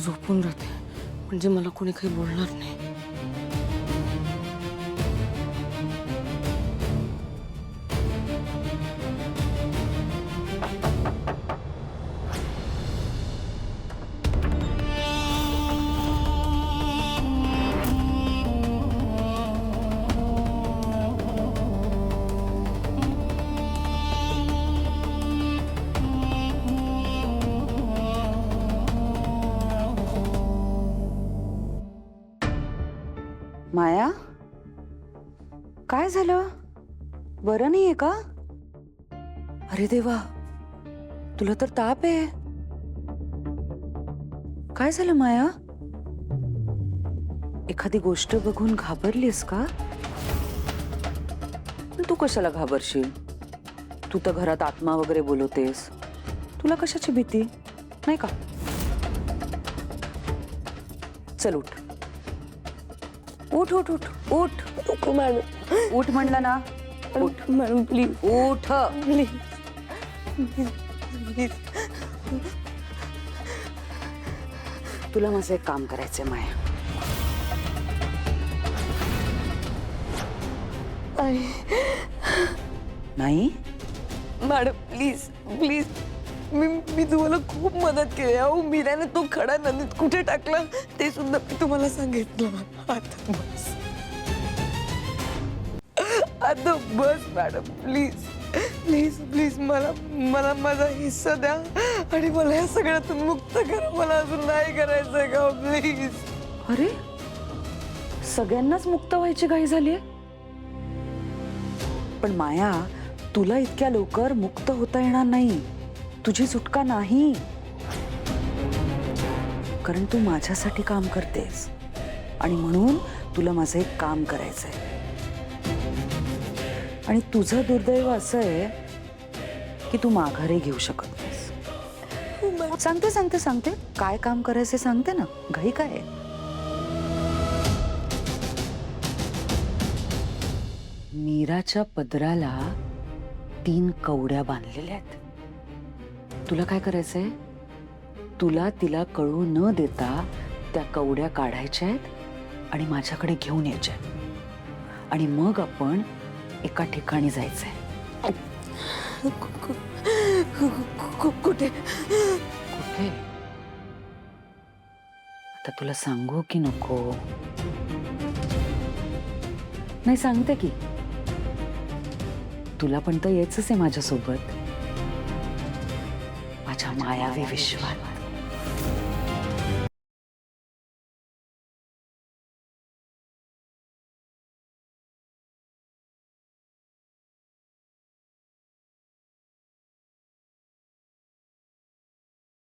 झोपून राहते, म्हणजे मला कोणी काही बोलणार नाही. माया, काय झालं? बरं नाहीये का? अरे देवा, तुला तर ताप आहे. काय झालं माया? एखादी गोष्ट बघून घाबरलीस का? पण तू कशाला घाबरशील? तू तर घरात आत्मा वगैरे बोलवतेस. तुला कशाची भीती नाही का? चल उठ उठ उठ उठ उठ. नको मॅडम. उठ म्हणलं ना. उठ मॅडम प्लीज. उठ. Please please. तुला माझं एक काम करायचंय माया. नाही मॅडम प्लीज प्लीज. मी तुम्हाला खूप मदत केली. अहो मीराने तो खडा नदीत कुठे टाकला ते सुद्धा मी तुम्हाला सांगितलं. आता बस, आता बस मॅडम. प्लीज प्लीज प्लीज मला मला माझा हिस्सा द्या आणि मला या सगळ्यातून मुक्त करा. मला अजून नाही करायचंय का प्लीज. अरे, सगळ्यांनाच मुक्त व्हायची घाई झालीये. पण माया, तुला इतक्या लवकर मुक्त होता येणार नाही. तुझी सुटका नाही. कारण तू माझ्यासाठी काम करतेस आणि म्हणून तुला माझं एक काम करायचंय. आणि तुझं दुर्दैव असं आहे की तू माघारी घेऊ शकत नाहीस. सांगते सांगते सांगते काय काम करायचं सांगते ना. घाई काय आहे? मीराच्या पदराला 3 कवड्या बांधलेल्या आहेत. तुला काय करायचंय? तुला तिला कळू न देता त्या कवड्या काढायच्या आहेत आणि माझ्याकडे घेऊन यायच्या आहेत. आणि मग आपण एका ठिकाणी जायचंय. कुठे? कुठे? आता तुला सांगू की नको? नाही, सांगते की. तुला पण तर यायचंच आहे माझ्यासोबत, माझ्या मायावी विश्वात.